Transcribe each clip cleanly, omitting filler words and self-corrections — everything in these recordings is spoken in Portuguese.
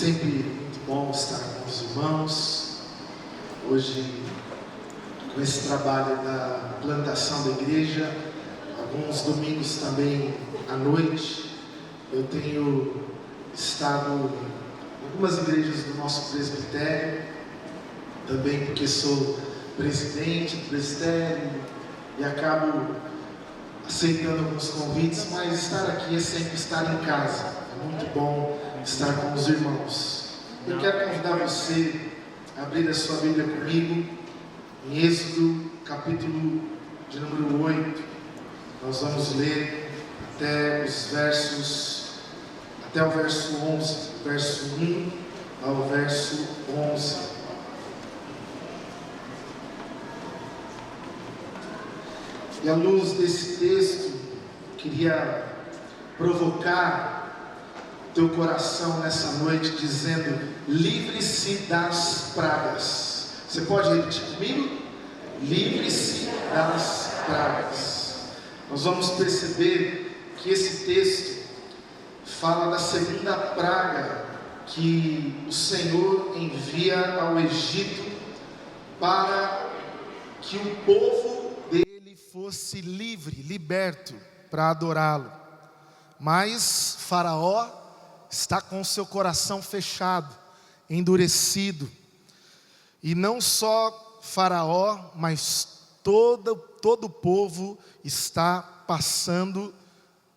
sempre muito bom estar com os irmãos. Hoje, com esse trabalho da plantação da igreja, alguns domingos também à noite, eu tenho estado em algumas igrejas do nosso presbitério, também porque sou presidente do presbitério e acabo aceitando alguns convites, mas estar aqui é sempre estar em casa. É muito bom estar com os irmãos. Eu quero convidar você a abrir a sua Bíblia comigo em Êxodo, capítulo de número 8. Nós vamos ler até o verso 11, verso 1 ao verso 11. E à luz desse texto, queria provocar teu coração nessa noite, dizendo: livre-se das pragas. Você pode repetir comigo? Livre-se das pragas. Nós vamos perceber que esse texto fala da segunda praga que o Senhor envia ao Egito para que o povo fosse livre, liberto para adorá-lo. Mas Faraó está com seu coração fechado, endurecido. E não só Faraó, mas todo o povo está passando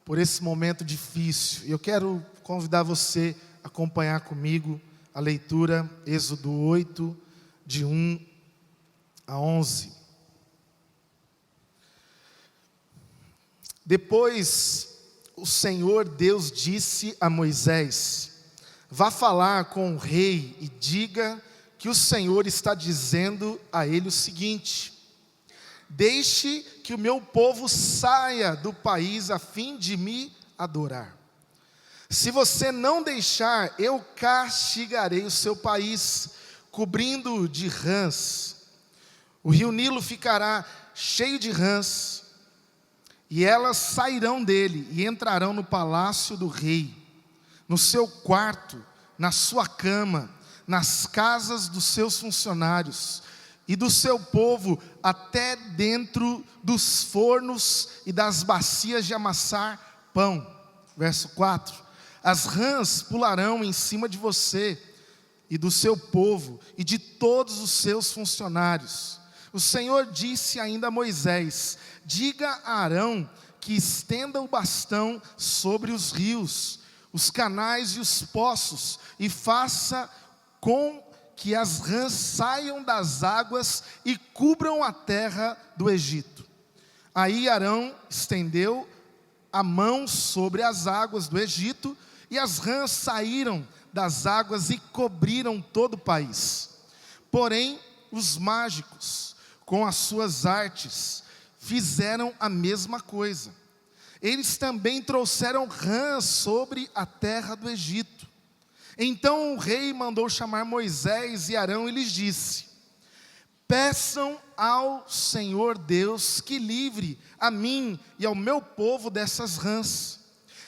por esse momento difícil. E eu quero convidar você a acompanhar comigo a leitura, Êxodo 8, de 1 a 11. Depois o Senhor Deus disse a Moisés: vá falar com o rei e diga que o Senhor está dizendo a ele o seguinte: deixe que o meu povo saia do país a fim de me adorar. Se você não deixar, eu castigarei o seu país, cobrindo-o de rãs. O rio Nilo ficará cheio de rãs, e elas sairão dele e entrarão no palácio do rei, no seu quarto, na sua cama, nas casas dos seus funcionários e do seu povo, até dentro dos fornos e das bacias de amassar pão. Verso 4: as rãs pularão em cima de você e do seu povo e de todos os seus funcionários. O Senhor disse ainda a Moisés: diga a Arão que estenda o bastão sobre os rios, os canais e os poços, e faça com que as rãs saiam das águas e cubram a terra do Egito. Aí Arão estendeu a mão sobre as águas do Egito, e as rãs saíram das águas e cobriram todo o país. Porém, os mágicos, com as suas artes, fizeram a mesma coisa. Eles também trouxeram rãs sobre a terra do Egito. Então o rei mandou chamar Moisés e Arão e lhes disse: peçam ao Senhor Deus que livre a mim e ao meu povo dessas rãs,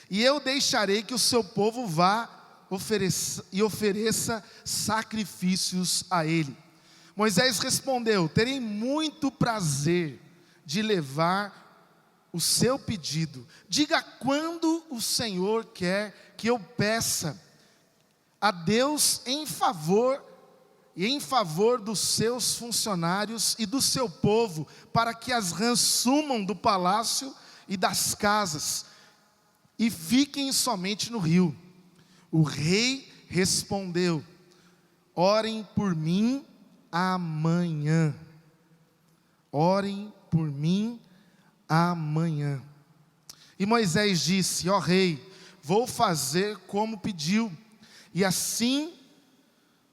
e eu deixarei que o seu povo vá ofereça sacrifícios a ele. Moisés respondeu: terei muito prazer de levar o seu pedido. Diga quando o Senhor quer que eu peça a Deus em favor dos seus funcionários e do seu povo, para que as rãs sumam do palácio e das casas e fiquem somente no rio. O rei respondeu: orem por mim amanhã. Orem por mim amanhã. E Moisés disse: ó rei, vou fazer como pediu, e assim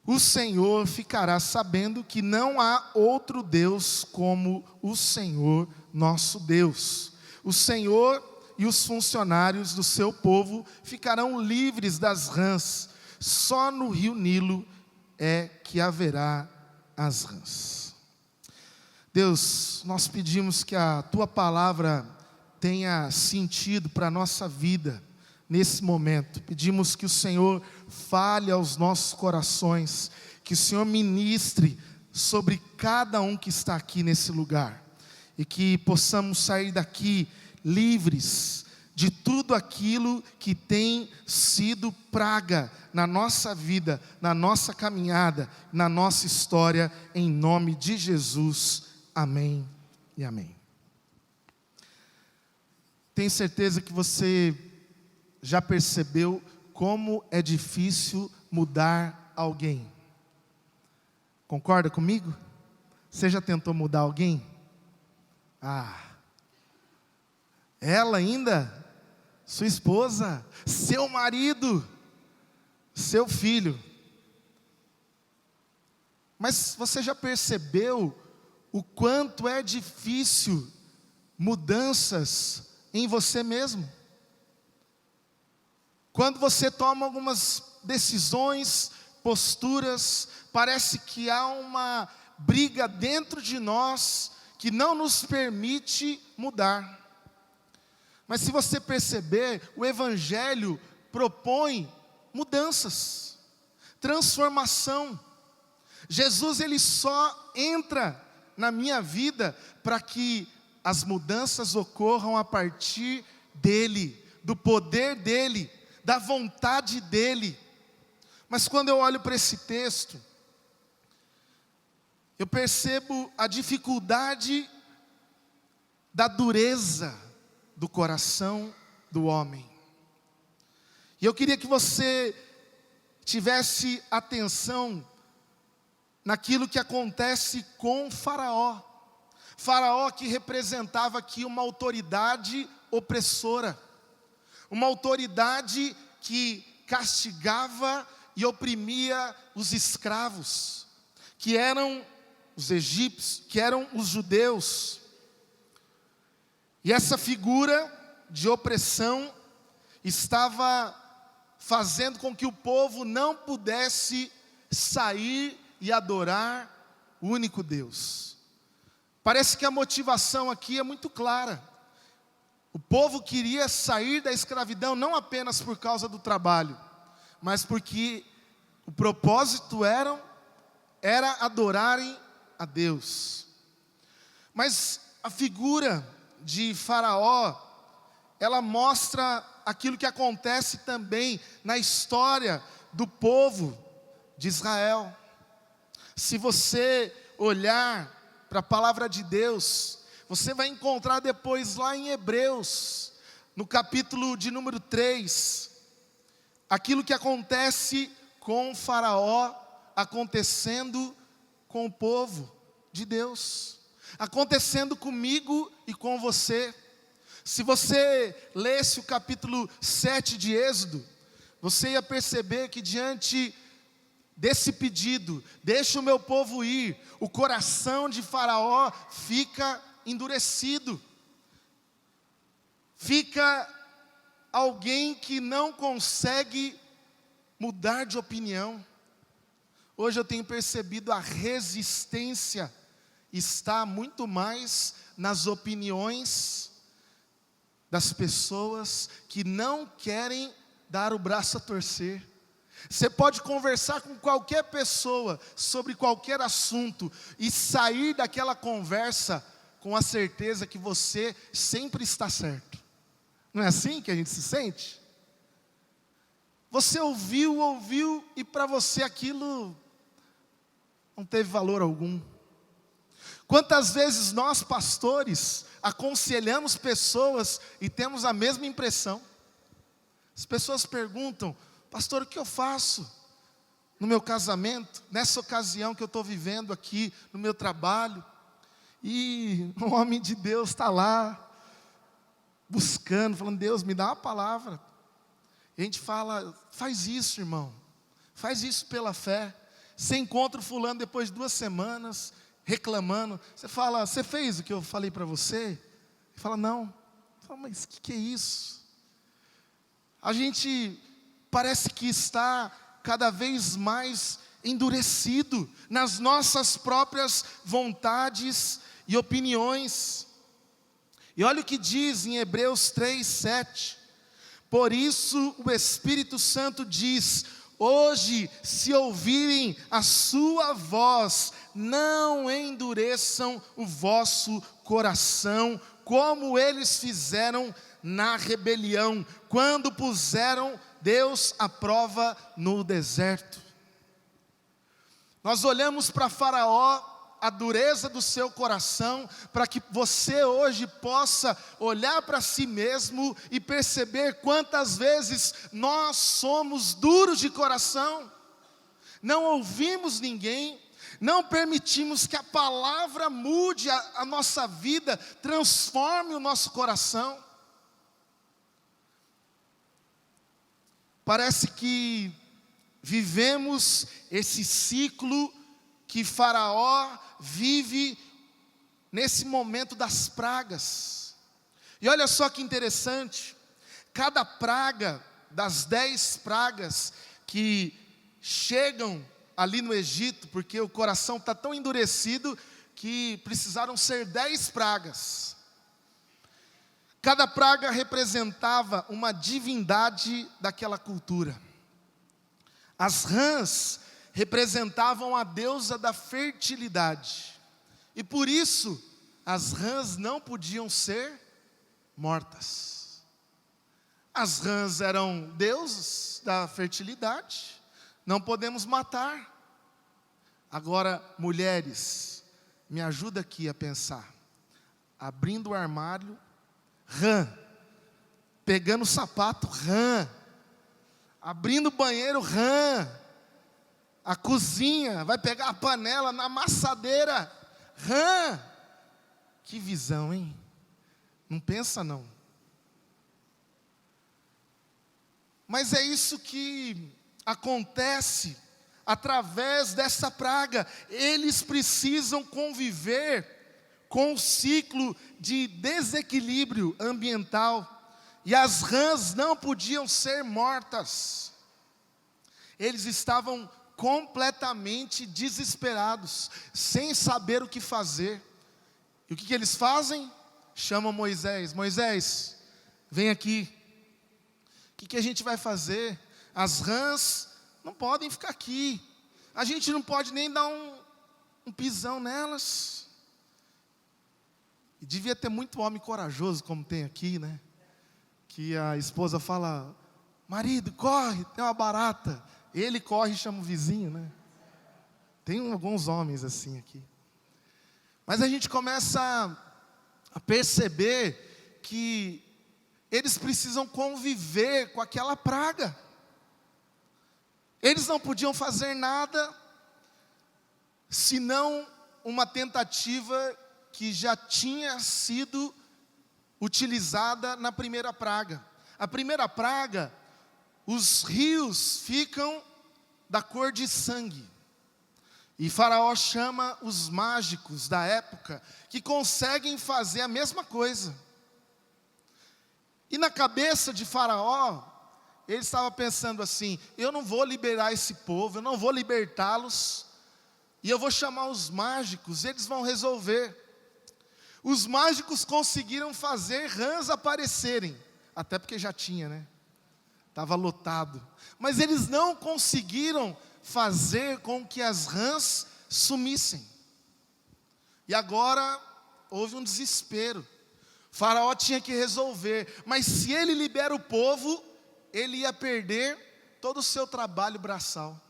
o Senhor ficará sabendo que não há outro Deus como o Senhor nosso Deus. O Senhor e os funcionários do seu povo ficarão livres das rãs. Só no rio Nilo é que haverá as rãs. Deus, nós pedimos que a Tua palavra tenha sentido para a nossa vida nesse momento. Pedimos que o Senhor fale aos nossos corações, que o Senhor ministre sobre cada um que está aqui nesse lugar, e que possamos sair daqui livres de tudo aquilo que tem sido praga na nossa vida, na nossa caminhada, na nossa história, em nome de Jesus. Amém e amém. Tenho certeza que você já percebeu como é difícil mudar alguém. Concorda comigo? Você já tentou mudar alguém? Ela ainda? Sua esposa? Seu marido? Seu filho? Mas você já percebeu o quanto é difícil mudanças em você mesmo? Quando você toma algumas decisões, posturas, parece que há uma briga dentro de nós que não nos permite mudar. Mas se você perceber, o Evangelho propõe mudanças, transformação. Jesus, ele só entra na minha vida para que as mudanças ocorram a partir dele, do poder dele, da vontade dele. Mas quando eu olho para esse texto, eu percebo a dificuldade da dureza do coração do homem. E eu queria que você tivesse atenção naquilo que acontece com Faraó. Faraó, que representava aqui uma autoridade opressora, uma autoridade que castigava e oprimia os escravos, que eram os egípcios, que eram os judeus. E essa figura de opressão estava fazendo com que o povo não pudesse sair e adorar o único Deus. Parece que a motivação aqui é muito clara. O povo queria sair da escravidão não apenas por causa do trabalho, mas porque o propósito era adorarem a Deus. Mas a figura de Faraó, ela mostra aquilo que acontece também na história do povo de Israel. Se você olhar para a palavra de Deus, você vai encontrar depois lá em Hebreus, no capítulo de número 3, aquilo que acontece com Faraó, acontecendo com o povo de Deus, acontecendo comigo e com você. Se você lesse o capítulo 7 de Êxodo, você ia perceber que diante desse pedido, deixa o meu povo ir, o coração de Faraó fica endurecido, fica alguém que não consegue mudar de opinião. Hoje eu tenho percebido a resistência está muito mais nas opiniões das pessoas que não querem dar o braço a torcer. Você pode conversar com qualquer pessoa sobre qualquer assunto e sair daquela conversa com a certeza que você sempre está certo. Não é assim que a gente se sente? Você ouviu e para você aquilo não teve valor algum. Quantas vezes nós, pastores, aconselhamos pessoas e temos a mesma impressão? As pessoas perguntam: pastor, o que eu faço no meu casamento, nessa ocasião que eu estou vivendo aqui no meu trabalho? E o homem de Deus está lá, buscando, falando: Deus, me dá uma palavra. E a gente fala: faz isso, irmão, faz isso pela fé. Você encontra o fulano depois de 2 semanas, reclamando. Você fala: você fez o que eu falei para você? Ele fala: não. Você fala: mas o que é isso? A gente parece que está cada vez mais endurecido nas nossas próprias vontades e opiniões. E olha o que diz em Hebreus 3:7: Por isso o Espírito Santo diz: hoje, se ouvirem a sua voz, não endureçam o vosso coração, como eles fizeram na rebelião, quando puseram Deus à prova no deserto. Nós olhamos para Faraó, a dureza do seu coração, para que você hoje possa olhar para si mesmo e perceber quantas vezes nós somos duros de coração, não ouvimos ninguém, não permitimos que a palavra mude a nossa vida, transforme o nosso coração. Parece que vivemos esse ciclo que Faraó vive nesse momento das pragas. E olha só que interessante, cada praga das 10 pragas que chegam ali no Egito, porque o coração está tão endurecido que precisaram ser 10 pragas. Cada praga representava uma divindade daquela cultura. As rãs representavam a deusa da fertilidade, e por isso as rãs não podiam ser mortas. As rãs eram deuses da fertilidade, não podemos matar. Agora, mulheres, me ajuda aqui a pensar. Abrindo o armário, rã. Pegando o sapato, rã. Abrindo o banheiro, rã. A cozinha, vai pegar a panela na amassadeira, rã. Que visão, hein? Não pensa não. Mas é isso que acontece através dessa praga. Eles precisam conviver com o ciclo de desequilíbrio ambiental, e as rãs não podiam ser mortas. Eles estavam completamente desesperados, sem saber o que fazer. E o que eles fazem? Chamam Moisés: Moisés, vem aqui. O que a gente vai fazer? As rãs não podem ficar aqui, a gente não pode nem dar um pisão nelas. E devia ter muito homem corajoso como tem aqui, né? Que a esposa fala: marido, corre, tem uma barata. Ele corre e chama o vizinho, né? Tem alguns homens assim aqui. Mas a gente começa a perceber que eles precisam conviver com aquela praga. Eles não podiam fazer nada, senão uma tentativa que já tinha sido utilizada na primeira praga. A primeira praga, os rios ficam da cor de sangue. E Faraó chama os mágicos da época, que conseguem fazer a mesma coisa. E na cabeça de Faraó, ele estava pensando assim: eu não vou liberar esse povo, eu não vou libertá-los, e eu vou chamar os mágicos, eles vão resolver. Os mágicos conseguiram fazer rãs aparecerem, até porque já tinha, né? Estava lotado. Mas eles não conseguiram fazer com que as rãs sumissem. E agora houve um desespero. Faraó tinha que resolver, mas se ele libera o povo, ele ia perder todo o seu trabalho braçal.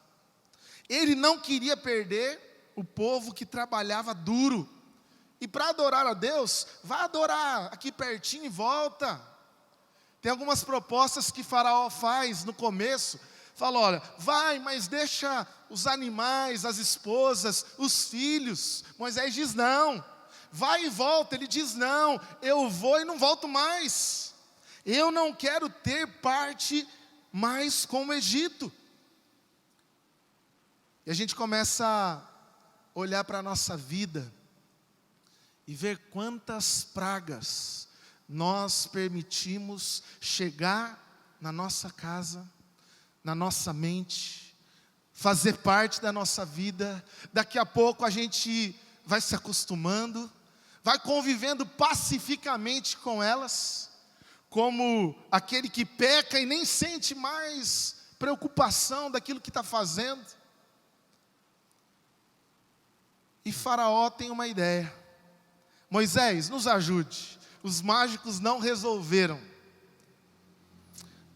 Ele não queria perder o povo que trabalhava duro. E para adorar a Deus, vai adorar aqui pertinho e volta. Tem algumas propostas que Faraó faz no começo. Fala: olha, vai, mas deixa os animais, as esposas, os filhos. Moisés diz: não. Vai e volta. Ele diz: não, eu vou e não volto mais. Eu não quero ter parte mais com o Egito. E a gente começa a olhar para a nossa vida e ver quantas pragas nós permitimos chegar na nossa casa, na nossa mente, fazer parte da nossa vida. Daqui a pouco a gente vai se acostumando, vai convivendo pacificamente com elas, como aquele que peca e nem sente mais preocupação daquilo que está fazendo. E Faraó tem uma ideia: Moisés, nos ajude, os mágicos não resolveram.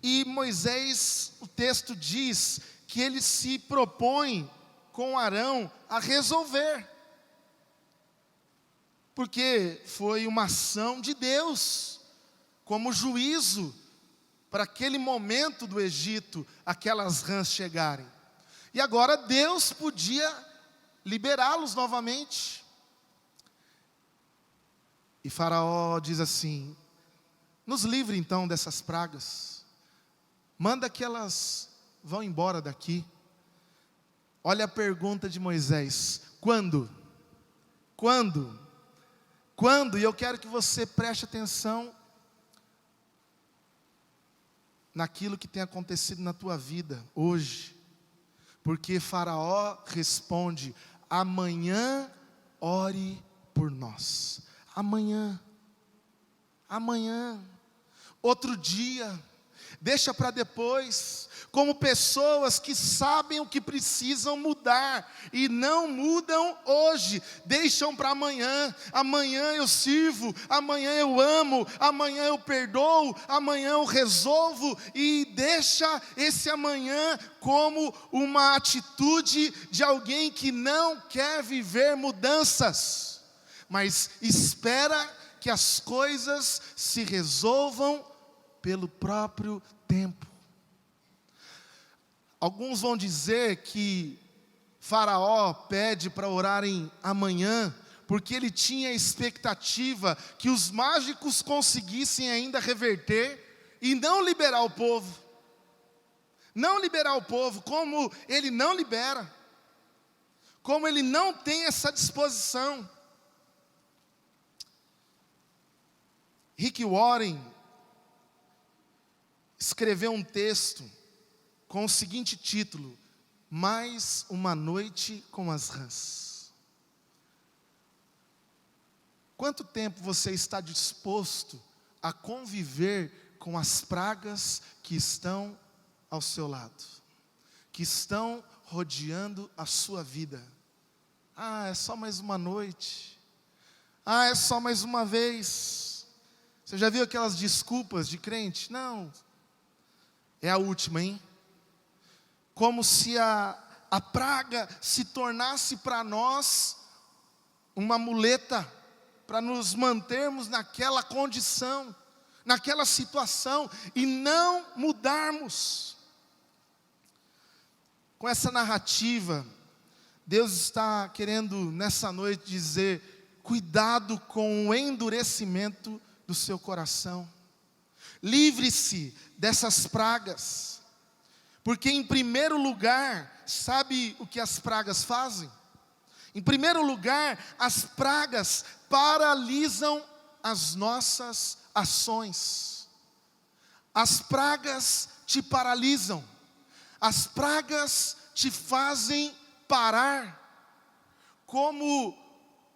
E Moisés, o texto diz que ele se propõe com Arão a resolver, porque foi uma ação de Deus, como juízo para aquele momento do Egito, aquelas rãs chegarem. E agora Deus podia liberá-los novamente. E Faraó diz assim: nos livre então dessas pragas, manda que elas vão embora daqui. Olha a pergunta de Moisés: quando? Quando? Quando? E eu quero que você preste atenção naquilo que tem acontecido na tua vida hoje, porque Faraó responde: amanhã ore por nós. Amanhã, outro dia, deixa para depois, como pessoas que sabem o que precisam mudar e não mudam hoje, deixam para amanhã. Amanhã eu sirvo, amanhã eu amo, amanhã eu perdoo, amanhã eu resolvo, e deixa esse amanhã como uma atitude de alguém que não quer viver mudanças, mas espera que as coisas se resolvam pelo próprio tempo. Alguns vão dizer que Faraó pede para orarem amanhã, porque ele tinha a expectativa que os mágicos conseguissem ainda reverter e não liberar o povo. Não liberar o povo, como ele não libera, como ele não tem essa disposição. Rick Warren escreveu um texto com o seguinte título: Mais uma noite com as rãs. Quanto tempo você está disposto a conviver com as pragas que estão ao seu lado, que estão rodeando a sua vida? Ah, é só mais uma noite. Ah, é só mais uma vez. Você já viu aquelas desculpas de crente? Não, é a última, hein? Como se a praga se tornasse para nós uma muleta, para nos mantermos naquela condição, naquela situação, e não mudarmos. Com essa narrativa, Deus está querendo nessa noite dizer: cuidado com o endurecimento do seu coração. Livre-se dessas pragas, porque em primeiro lugar, sabe o que as pragas fazem? Em primeiro lugar, as pragas paralisam as nossas ações. As pragas te paralisam, as pragas te fazem parar, como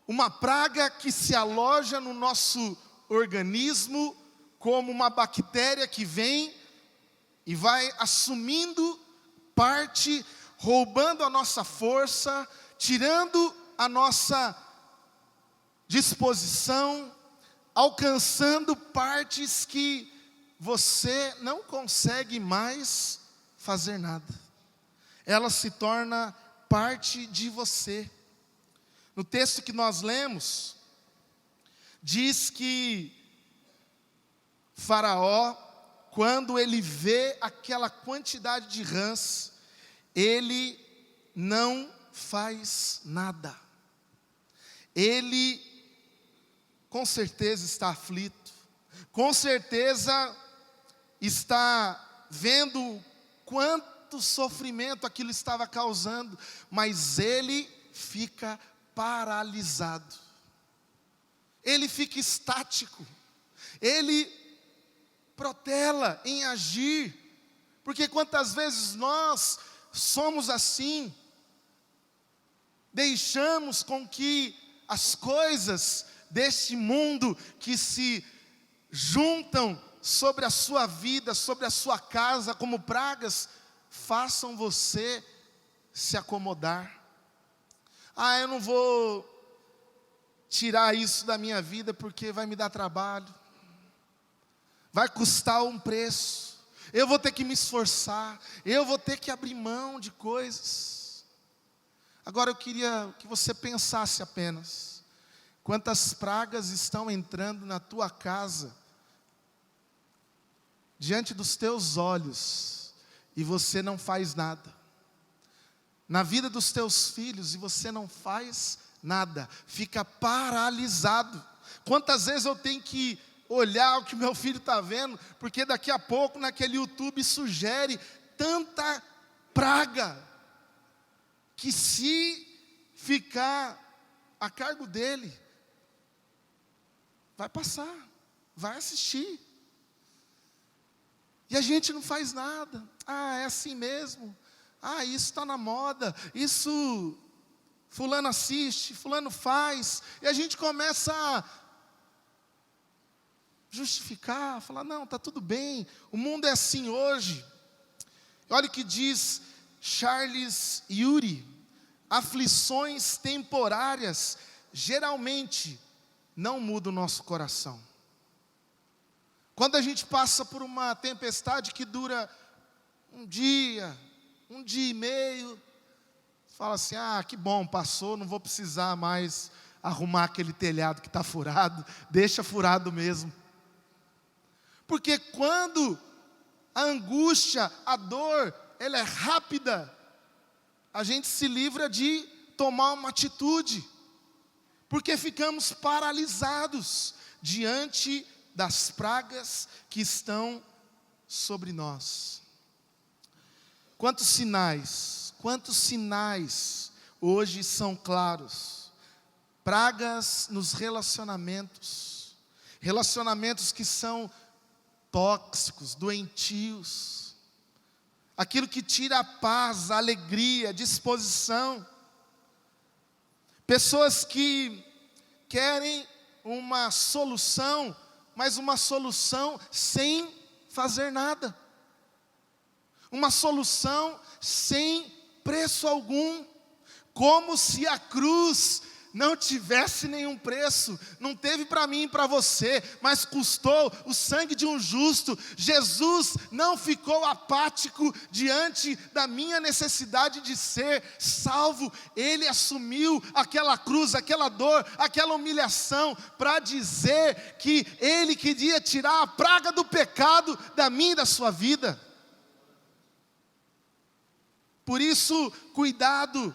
uma praga que se aloja no nosso organismo, como uma bactéria que vem e vai assumindo parte, roubando a nossa força, tirando a nossa disposição, alcançando partes que você não consegue mais fazer nada. Ela se torna parte de você. No texto que nós lemos, diz que Faraó, quando ele vê aquela quantidade de rãs, ele não faz nada. Ele com certeza está aflito, com certeza está vendo quanto sofrimento aquilo estava causando, mas ele fica paralisado, ele fica estático, ele protela em agir, porque quantas vezes nós somos assim, deixamos com que as coisas deste mundo que se juntam sobre a sua vida, sobre a sua casa, como pragas, façam você se acomodar. Ah, eu não vou tirar isso da minha vida porque vai me dar trabalho, vai custar um preço, eu vou ter que me esforçar, eu vou ter que abrir mão de coisas. Agora eu queria que você pensasse apenas, quantas pragas estão entrando na tua casa, diante dos teus olhos, e você não faz nada. Na vida dos teus filhos, e você não faz nada, fica paralisado. Quantas vezes eu tenho que olhar o que meu filho está vendo, porque daqui a pouco naquele YouTube sugere tanta praga, que se ficar a cargo dele, vai passar, vai assistir. E a gente não faz nada. Ah, é assim mesmo. Ah, isso está na moda. Isso fulano assiste, fulano faz. E a gente começa a justificar, falar, não, está tudo bem. O mundo é assim hoje. Olha o que diz Charles Yuri. Aflições temporárias geralmente não mudam o nosso coração. Quando a gente passa por uma tempestade que dura um dia e meio, fala assim, ah, que bom, passou, não vou precisar mais arrumar aquele telhado que está furado, deixa furado mesmo. Porque quando a angústia, a dor, ela é rápida, a gente se livra de tomar uma atitude, porque ficamos paralisados diante das pragas que estão sobre nós. Quantos sinais hoje são claros. Pragas nos relacionamentos, relacionamentos que são tóxicos, doentios, aquilo que tira a paz, a alegria, a disposição. Pessoas que querem uma solução, mas uma solução sem fazer nada. Uma solução sem preço algum. Como se a cruz não tivesse nenhum preço. Não teve para mim e para você, mas custou o sangue de um justo. Jesus não ficou apático diante da minha necessidade de ser salvo. Ele assumiu aquela cruz, aquela dor, aquela humilhação, para dizer que Ele queria tirar a praga do pecado da minha e da sua vida. Por isso, cuidado,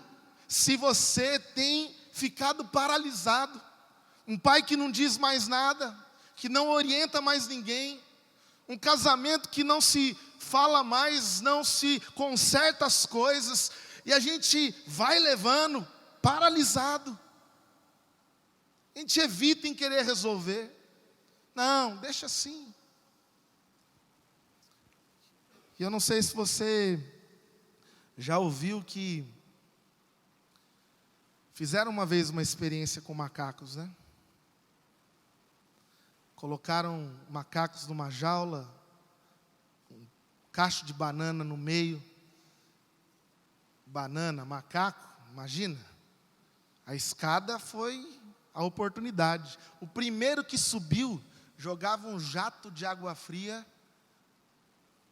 se você tem ficado paralisado, um pai que não diz mais nada, que não orienta mais ninguém, um casamento que não se fala mais, não se conserta as coisas, e a gente vai levando, paralisado, a gente evita em querer resolver, não, deixa assim. E eu não sei se você já ouviu que fizeram uma vez uma experiência com macacos, né? Colocaram macacos numa jaula, um cacho de banana no meio. Banana, macaco, imagina. A escada foi a oportunidade. O primeiro que subiu, jogava um jato de água fria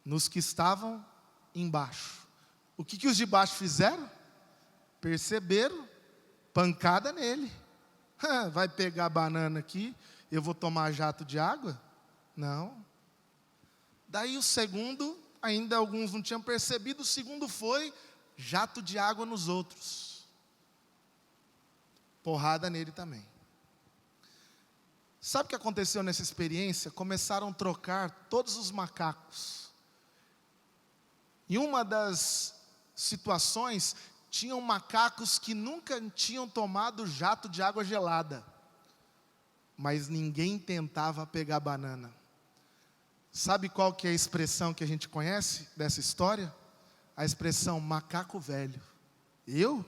nos que estavam embaixo. O que os de baixo fizeram? Perceberam, pancada nele. Vai pegar a banana aqui, eu vou tomar jato de água? Não. Daí o segundo, ainda alguns não tinham percebido, o segundo foi jato de água nos outros. Porrada nele também. Sabe o que aconteceu nessa experiência? Começaram a trocar todos os macacos. Em uma das situações, tinham macacos que nunca tinham tomado jato de água gelada, mas ninguém tentava pegar banana. Sabe qual que é a expressão que a gente conhece dessa história? A expressão macaco velho. Eu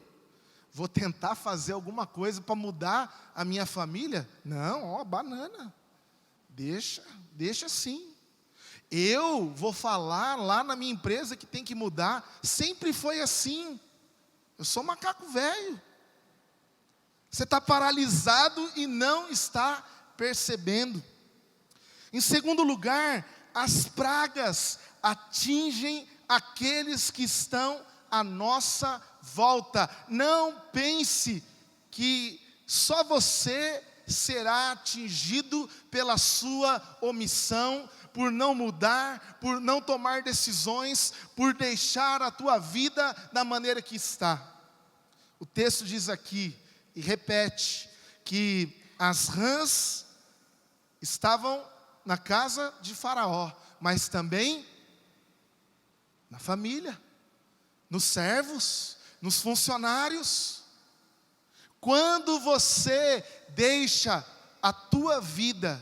vou tentar fazer alguma coisa para mudar a minha família? Não, banana. Deixa assim. Eu vou falar lá na minha empresa que tem que mudar. Sempre foi assim. Eu sou macaco velho. Você está paralisado e não está percebendo. Em segundo lugar, as pragas atingem aqueles que estão à nossa volta. Não pense que só você será atingido pela sua omissão, por não mudar, por não tomar decisões, por deixar a tua vida da maneira que está. O texto diz aqui, e repete, que as rãs estavam na casa de Faraó, mas também na família, nos servos, nos funcionários. Quando você deixa a tua vida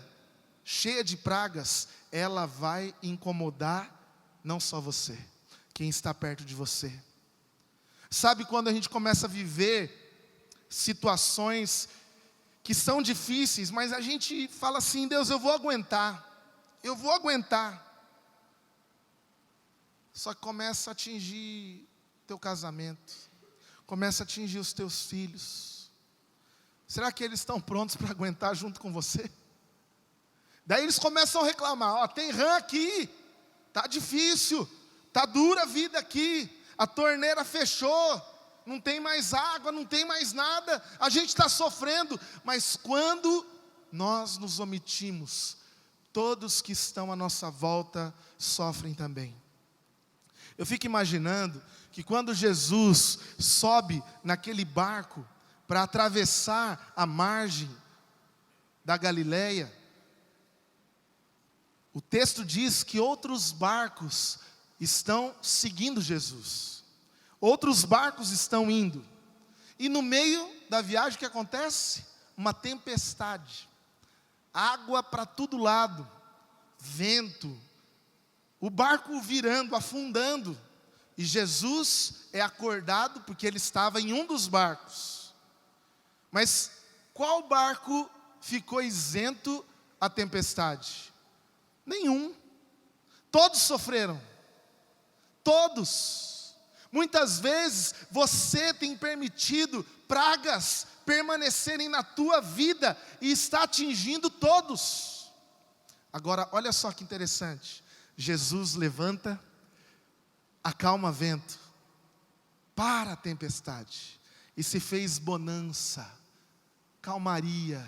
cheia de pragas, ela vai incomodar não só você, quem está perto de você. Sabe quando a gente começa a viver situações que são difíceis, mas a gente fala assim: Deus, eu vou aguentar. Só que começa a atingir teu casamento, começa a atingir os teus filhos. Será que eles estão prontos para aguentar junto com você? Daí eles começam a reclamar: tem rã aqui, tá difícil, tá dura a vida aqui, a torneira fechou, não tem mais água, não tem mais nada, a gente está sofrendo. Mas quando nós nos omitimos, todos que estão à nossa volta sofrem também. Eu fico imaginando que quando Jesus sobe naquele barco para atravessar a margem da Galileia, o texto diz que outros barcos estão seguindo Jesus. Outros barcos estão indo. E no meio da viagem o que acontece? Uma tempestade. Água para todo lado. Vento. O barco virando, afundando. E Jesus é acordado porque ele estava em um dos barcos. Mas qual barco ficou isento à tempestade? Nenhum. Todos sofreram. Todos. Muitas vezes você tem permitido pragas permanecerem na tua vida e está atingindo todos. Agora, olha só que interessante. Jesus levanta, acalma vento, para a tempestade e se fez bonança, calmaria.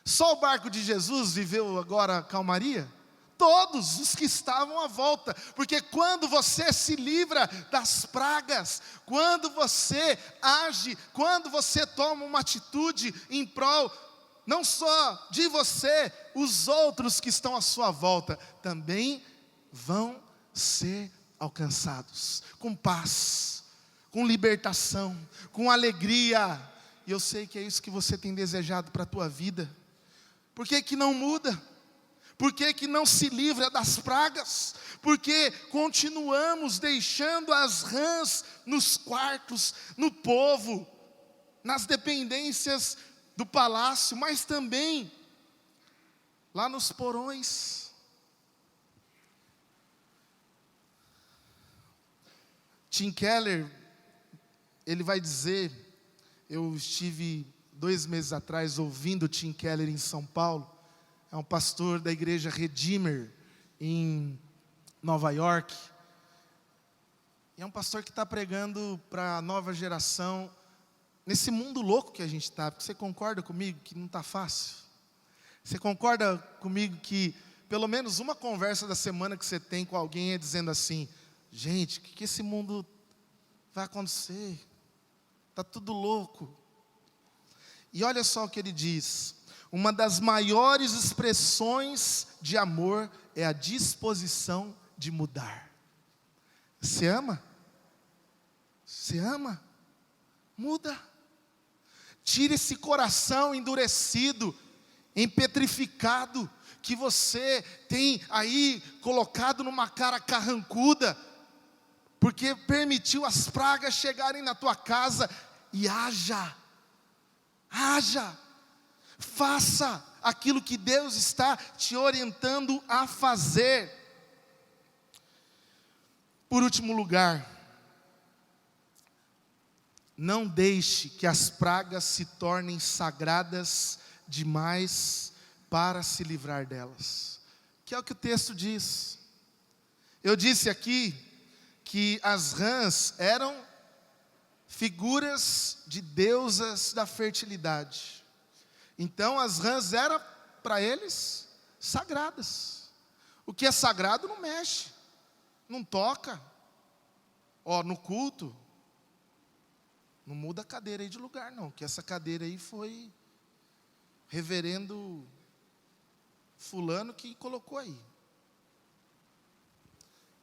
Só o barco de Jesus viveu agora calmaria? Todos os que estavam à volta, porque quando você se livra das pragas, quando você age, quando você toma uma atitude em prol, não só de você, os outros que estão à sua volta, também vão ser alcançados, com paz, com libertação, com alegria. E eu sei que é isso que você tem desejado para a tua vida. Por que que não muda? Por que que não se livra das pragas? Porque continuamos deixando as rãs nos quartos, no povo, nas dependências do palácio, mas também lá nos porões. Tim Keller, ele vai dizer, eu estive 2 meses atrás ouvindo Tim Keller em São Paulo. É um pastor da igreja Redeemer em Nova York. E é um pastor que está pregando para a nova geração, nesse mundo louco que a gente está. Porque você concorda comigo que não está fácil? Você concorda comigo que pelo menos uma conversa da semana que você tem com alguém é dizendo assim: gente, o que esse mundo vai acontecer? Está tudo louco. E olha só o que ele diz: uma das maiores expressões de amor é a disposição de mudar. Você ama? Você ama? Muda. Tira esse coração endurecido, empetrificado, que você tem aí colocado numa cara carrancuda, porque permitiu as pragas chegarem na tua casa. E haja. Faça aquilo que Deus está te orientando a fazer. Por último lugar, não deixe que as pragas se tornem sagradas demais para se livrar delas. Que é o que o texto diz. Eu disse aqui que as rãs eram figuras de deusas da fertilidade. Então as rãs eram para eles sagradas. O que é sagrado não mexe, não toca. No culto, não muda a cadeira aí de lugar não, que essa cadeira aí foi reverendo fulano que colocou aí.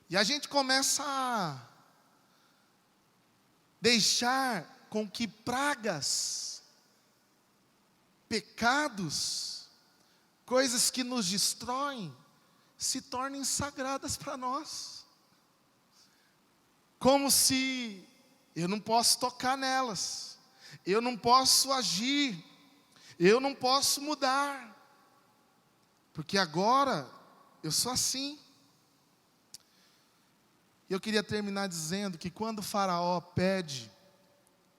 E a gente começa a deixar com que pragas, pecados, coisas que nos destroem, se tornem sagradas para nós. Como se eu não posso tocar nelas, eu não posso agir, eu não posso mudar, porque agora eu sou assim. Eu queria terminar dizendo que quando o faraó pede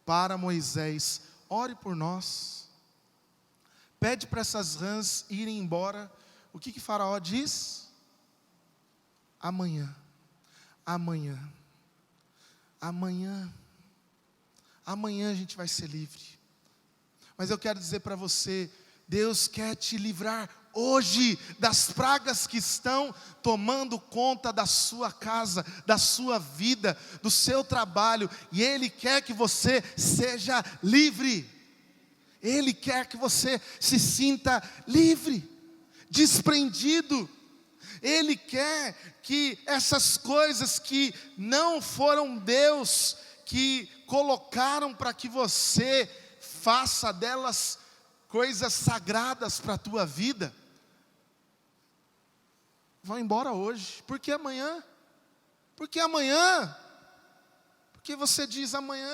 para Moisés, ore por nós, pede para essas rãs irem embora, o que faraó diz? Amanhã, amanhã, amanhã, amanhã a gente vai ser livre. Mas eu quero dizer para você, Deus quer te livrar hoje das pragas que estão tomando conta da sua casa, da sua vida, do seu trabalho, e Ele quer que você seja livre. Ele quer que você se sinta livre, desprendido. Ele quer que essas coisas que não foram Deus que colocaram para que você faça delas coisas sagradas para a tua vida, vão embora hoje. Por que amanhã? Porque amanhã, porque você diz, amanhã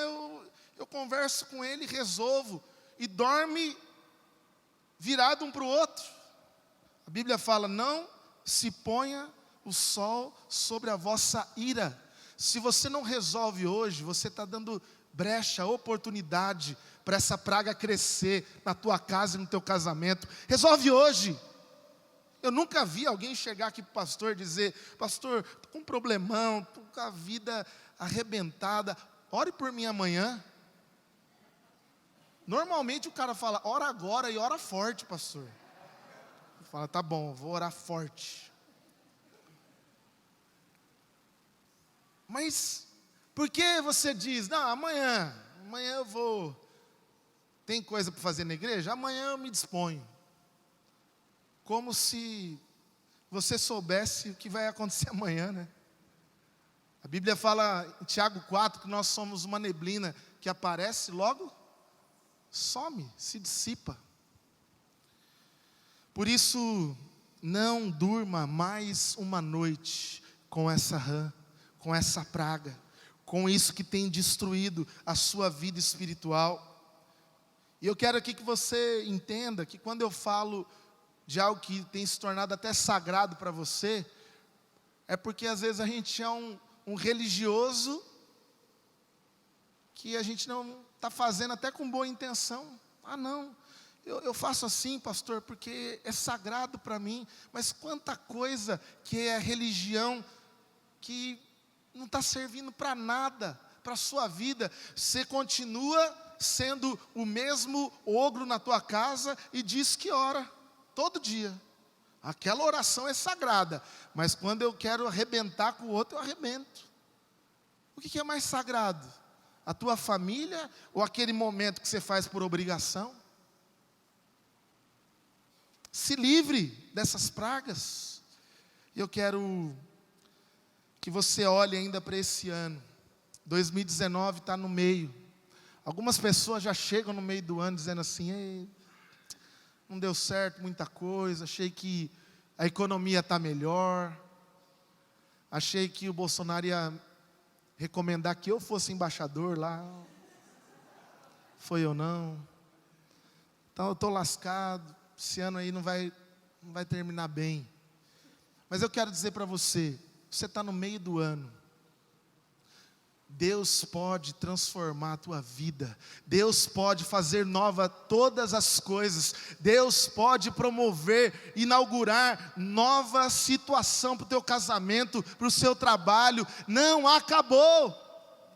eu converso com ele, resolvo, e dorme virado um para o outro. A Bíblia fala, não se ponha o sol sobre a vossa ira. Se você não resolve hoje, você está dando brecha, oportunidade para essa praga crescer na tua casa e no teu casamento. Resolve hoje. Eu nunca vi alguém chegar aqui para o pastor e dizer, pastor, estou com um problemão, estou com a vida arrebentada, ore por mim amanhã. Normalmente o cara fala, ora agora e ora forte, pastor. Fala, tá bom, vou orar forte. Mas, por que você diz, não, amanhã eu vou, tem coisa para fazer na igreja? Amanhã eu me disponho. Como se você soubesse o que vai acontecer amanhã, né? A Bíblia fala em Tiago 4 que nós somos uma neblina que aparece logo, some, se dissipa. Por isso, não durma mais uma noite com essa rã, com essa praga, com isso que tem destruído a sua vida espiritual. E eu quero aqui que você entenda que quando eu falo de algo que tem se tornado até sagrado para você, é porque às vezes a gente é um religioso que a gente não está fazendo até com boa intenção. Ah não, eu faço assim, pastor, porque é sagrado para mim. Mas quanta coisa que é religião que não está servindo para nada, para a sua vida. Você continua sendo o mesmo ogro na tua casa e diz que ora todo dia. Aquela oração é sagrada, mas quando eu quero arrebentar com o outro, eu arrebento. O que é mais sagrado? A tua família ou aquele momento que você faz por obrigação? Se livre dessas pragas. Eu quero que você olhe ainda para esse ano. 2019 está no meio. Algumas pessoas já chegam no meio do ano dizendo assim, ei, não deu certo muita coisa, achei que a economia está melhor, achei que o Bolsonaro ia recomendar que eu fosse embaixador lá, foi eu não, então eu estou lascado, esse ano aí não vai terminar bem. Mas eu quero dizer para você, você está no meio do ano, Deus pode transformar a tua vida, Deus pode fazer nova todas as coisas, Deus pode promover, inaugurar nova situação para o teu casamento, para o seu trabalho. Não acabou,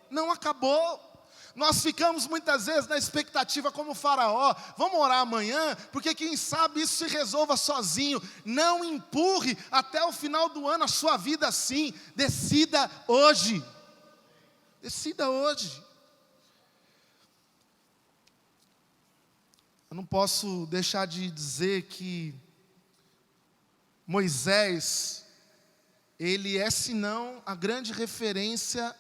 não acabou. Nós ficamos muitas vezes na expectativa como Faraó, vamos orar amanhã, porque quem sabe isso se resolva sozinho. Não empurre até o final do ano a sua vida assim, decida hoje. Decida hoje. Eu não posso deixar de dizer que Moisés, ele é senão a grande referência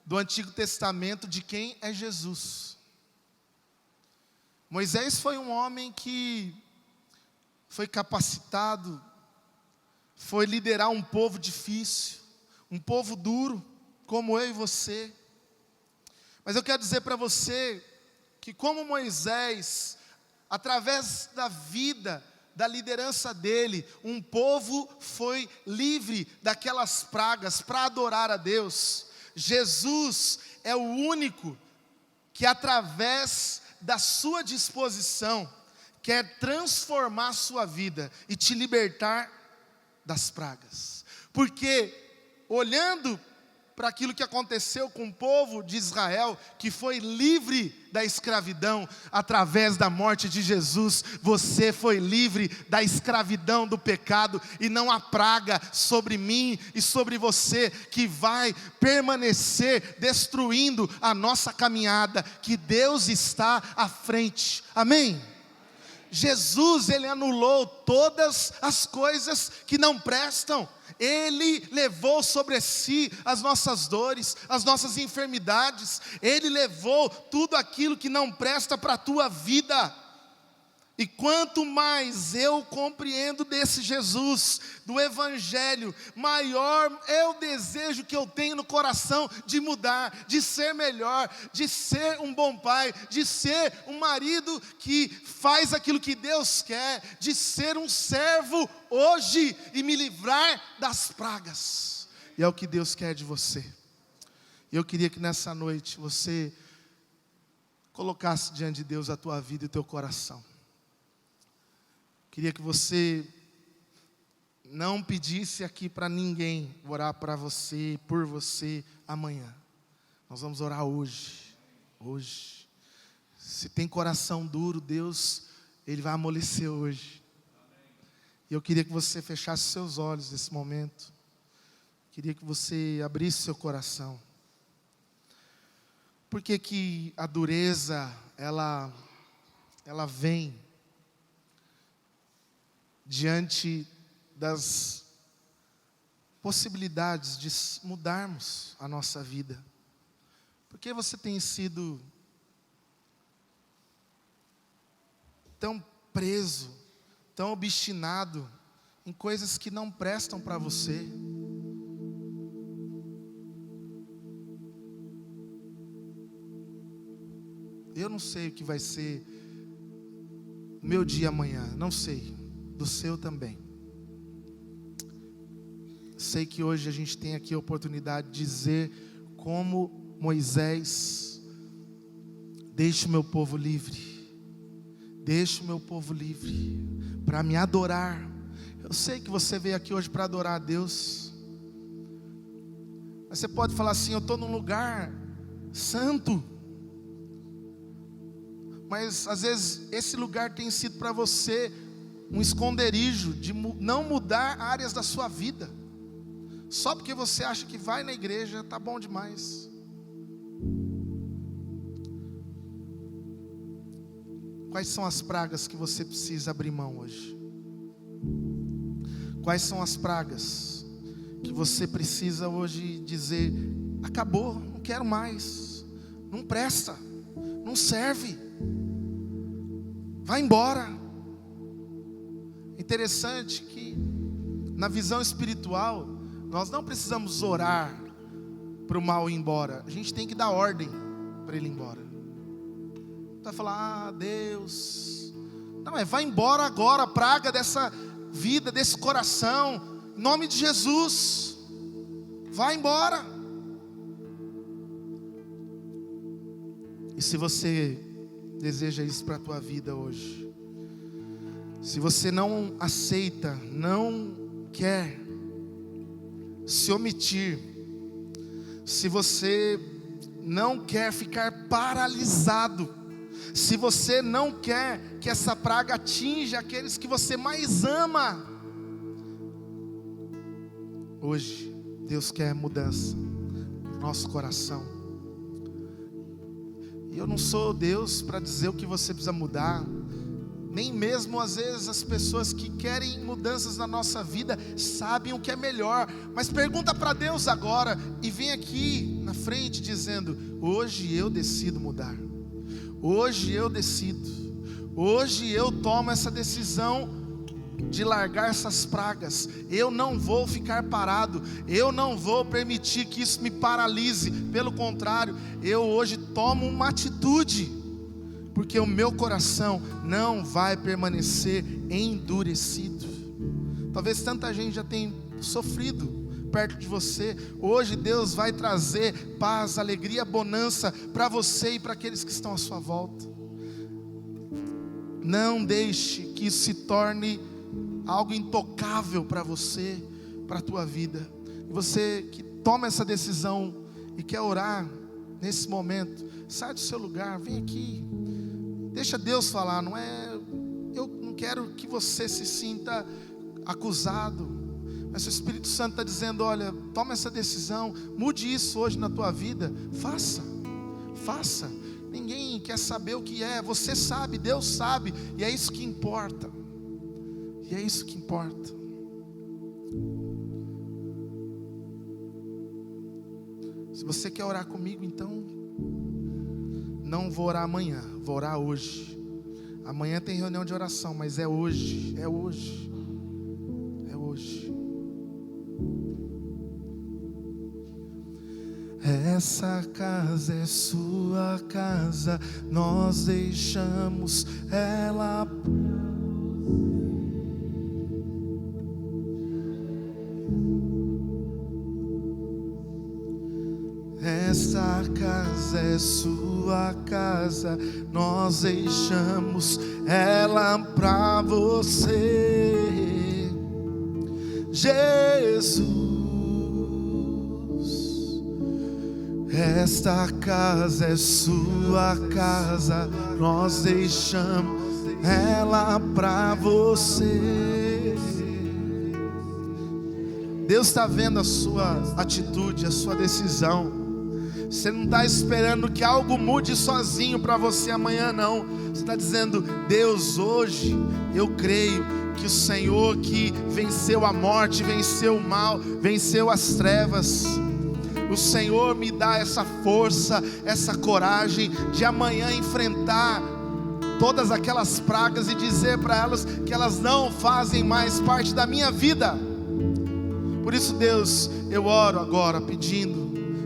do Antigo Testamento de quem é Jesus. Moisés foi um homem que foi capacitado, foi liderar um povo difícil, um povo duro, como eu e você. Mas eu quero dizer para você que como Moisés, através da vida, da liderança dele, um povo foi livre daquelas pragas para adorar a Deus. Jesus é o único que através da sua disposição quer transformar a sua vida e te libertar das pragas. Porque olhando para aquilo que aconteceu com o povo de Israel, que foi livre da escravidão, através da morte de Jesus, você foi livre da escravidão do pecado, e não há praga sobre mim e sobre você, que vai permanecer destruindo a nossa caminhada, que Deus está à frente, amém? Jesus, Ele anulou todas as coisas que não prestam. Ele levou sobre si as nossas dores, as nossas enfermidades. Ele levou tudo aquilo que não presta para a tua vida. E quanto mais eu compreendo desse Jesus, do Evangelho, maior é o desejo que eu tenho no coração de mudar, de ser melhor, de ser um bom pai, de ser um marido que faz aquilo que Deus quer, de ser um servo hoje e me livrar das pragas. E é o que Deus quer de você. Eu queria que nessa noite você colocasse diante de Deus a tua vida e o teu coração. Queria que você não pedisse aqui para ninguém orar para você, por você, amanhã. Nós vamos orar hoje. Hoje. Se tem coração duro, Deus, Ele vai amolecer hoje. E eu queria que você fechasse seus olhos nesse momento. Queria que você abrisse seu coração. Por que que a dureza, ela vem diante das possibilidades de mudarmos a nossa vida? Porque você tem sido tão preso, tão obstinado em coisas que não prestam para você? Eu não sei o que vai ser o meu dia amanhã, não sei. Do seu também. Sei que hoje a gente tem aqui a oportunidade de dizer como Moisés: deixe o meu povo livre, deixe o meu povo livre para me adorar. Eu sei que você veio aqui hoje para adorar a Deus, mas você pode falar assim: eu estou num lugar santo, mas às vezes esse lugar tem sido para você um esconderijo de não mudar áreas da sua vida, só porque você acha que vai na igreja, está bom demais. Quais são as pragas que você precisa abrir mão hoje? Quais são as pragas que você precisa hoje dizer: acabou, não quero mais, não presta, não serve, vai embora? Interessante que na visão espiritual nós não precisamos orar para o mal ir embora, a gente tem que dar ordem para ele ir embora. Vai falar: ah, Deus, não, vai embora agora a praga dessa vida, desse coração, em nome de Jesus, vai embora. E se você deseja isso para a tua vida hoje, se você não aceita, não quer se omitir, se você não quer ficar paralisado, se você não quer que essa praga atinja aqueles que você mais ama, hoje Deus quer mudança no nosso coração. E eu não sou Deus para dizer o que você precisa mudar, nem mesmo às vezes as pessoas que querem mudanças na nossa vida sabem o que é melhor, mas pergunta para Deus agora e vem aqui na frente dizendo: hoje eu decido mudar, hoje eu decido, hoje eu tomo essa decisão de largar essas pragas. Eu não vou ficar parado, eu não vou permitir que isso me paralise, pelo contrário, eu hoje tomo uma atitude, porque o meu coração não vai permanecer endurecido. Talvez tanta gente já tenha sofrido perto de você. Hoje Deus vai trazer paz, alegria, bonança para você e para aqueles que estão à sua volta. Não deixe que isso se torne algo intocável para você, para a tua vida. E você que toma essa decisão e quer orar nesse momento, sai do seu lugar, vem aqui, deixa Deus falar. Eu não quero que você se sinta acusado, mas o Espírito Santo está dizendo: olha, toma essa decisão, mude isso hoje na tua vida, faça. Ninguém quer saber o que é, você sabe, Deus sabe, e é isso que importa. Se você quer orar comigo, então não vou orar amanhã, vou orar hoje. Amanhã tem reunião de oração, mas é hoje. Essa casa é sua casa, nós deixamos ela. Essa casa é sua casa, nós deixamos ela pra você, Jesus. Esta casa é sua casa, nós deixamos ela pra você. Deus está vendo a sua atitude, a sua decisão. Você não está esperando que algo mude sozinho para você amanhã, não. Você está dizendo: Deus, hoje eu creio que o Senhor que venceu a morte, venceu o mal, venceu as trevas, o Senhor me dá essa força, essa coragem de amanhã enfrentar todas aquelas pragas e dizer para elas que elas não fazem mais parte da minha vida. Por isso, Deus, eu oro agora pedindo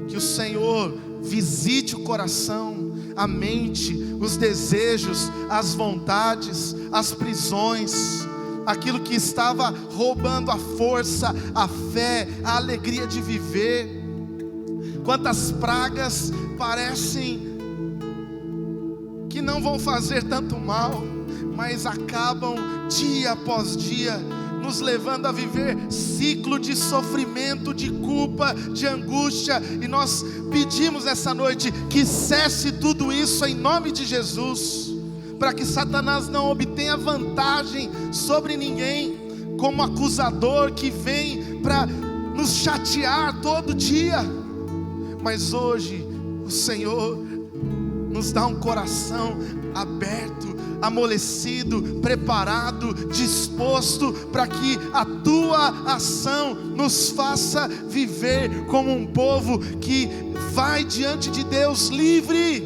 que o Senhor visite o coração, a mente, os desejos, as vontades, as prisões, aquilo que estava roubando a força, a fé, a alegria de viver. Quantas pragas parecem que não vão fazer tanto mal, mas acabam dia após dia nos levando a viver ciclo de sofrimento, de culpa, de angústia. E nós pedimos essa noite que cesse tudo isso em nome de Jesus, para que Satanás não obtenha vantagem sobre ninguém, como acusador que vem para nos chatear todo dia. Mas hoje o Senhor nos dá um coração aberto, amolecido, preparado, disposto, para que a tua ação nos faça viver como um povo que vai diante de Deus livre,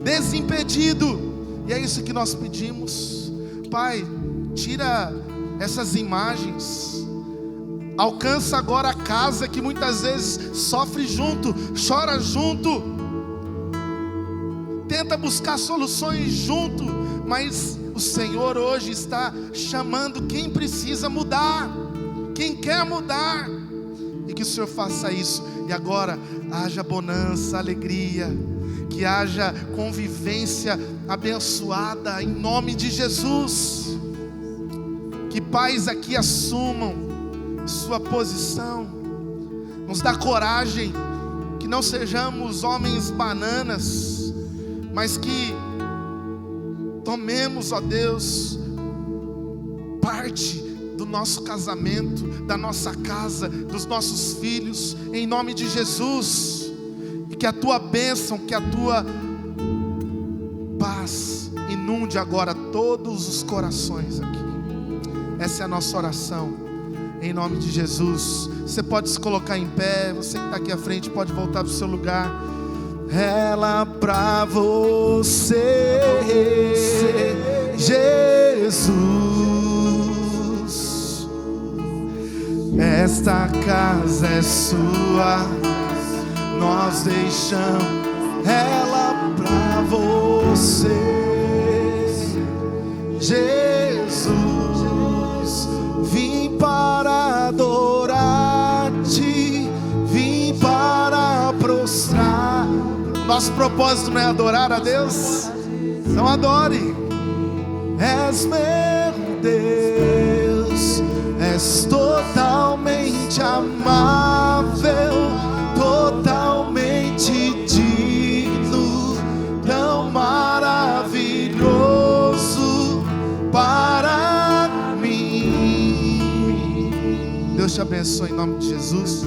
desimpedido. E é isso que nós pedimos. Pai, tira essas imagens, alcança agora a casa que muitas vezes sofre junto, chora junto, tenta buscar soluções junto, mas o Senhor hoje está chamando quem precisa mudar, quem quer mudar, e que o Senhor faça isso. E agora haja bonança, alegria, que haja convivência abençoada em nome de Jesus. Que pais aqui assumam sua posição. Nos dá coragem, que não sejamos homens bananas, mas que tomemos, ó Deus, parte do nosso casamento, da nossa casa, dos nossos filhos, em nome de Jesus. E que a tua bênção, que a tua paz inunde agora todos os corações aqui. Essa é a nossa oração, em nome de Jesus. Você pode se colocar em pé, você que está aqui à frente pode voltar para o seu lugar. Ela pra você, Jesus. Esta casa é sua, nós deixamos ela pra você, Jesus. Vim para adorar-te, vim para prostrar. Nosso propósito não é adorar a Deus? Então adore. És meu Deus, és totalmente amável, totalmente digno, tão maravilhoso para mim. Deus te abençoe em nome de Jesus.